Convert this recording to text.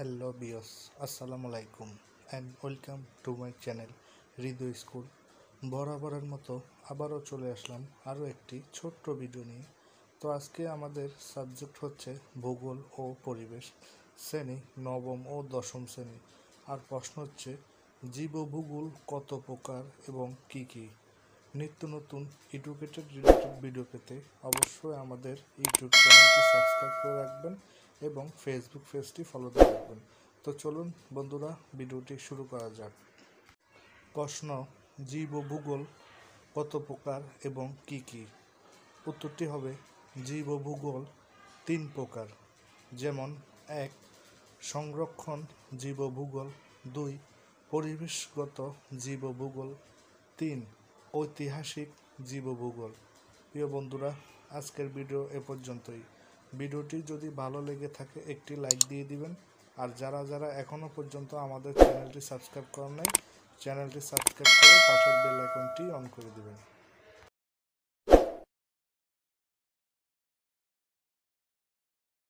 Hello বিয়স, আসসালামু আলাইকুম and welcome to my channel Hriday school. বরাবরের মতো আবারও চলে আসলাম আরও একটি ছোট্ট ভিডিও নিয়ে। তো আজকে আমাদের সাবজেক্ট হচ্ছে ভূগোল ও পরিবেশ, শ্রেণী নবম ও দশম শ্রেণী। আর প্রশ্ন হচ্ছে জীবভূগোল কত প্রকার এবং কি কি। নিত্য নতুন এডুকেটেড রিলেটেড ভিডিও পেতে অবশ্যই আমাদের ইউটিউব চ্যানেলটি সাবস্ক্রাইব করে রাখবেন এবং ফেসবুক পেজটি ফলো দিয়ে রাখবেন। তো চলুন বন্ধুরা, ভিডিওটি শুরু করা যাক। প্রশ্ন, জীবভূগোল কত প্রকার এবং কি কি। উত্তরটি হবে জীবভূগোল 3 প্রকার, যেমন 1 সংরক্ষণ জীবভূগোল, 2 পরিবেশগত জীবভূগোল, 3 ঐতিহাসিক জীবভূগোল। প্রিয় বন্ধুরা, আজকের ভিডিও এ পর্যন্তই। ভিডিওটি যদি ভালো লেগে থাকে একটি লাইক দিয়ে দিবেন। আর যারা যারা এখনও পর্যন্ত আমাদের চ্যানেলটি সাবস্ক্রাইব করেন নাই, চ্যানেলটি সাবস্ক্রাইব করে পাশের বেল আইকনটি অন করে দিবেন।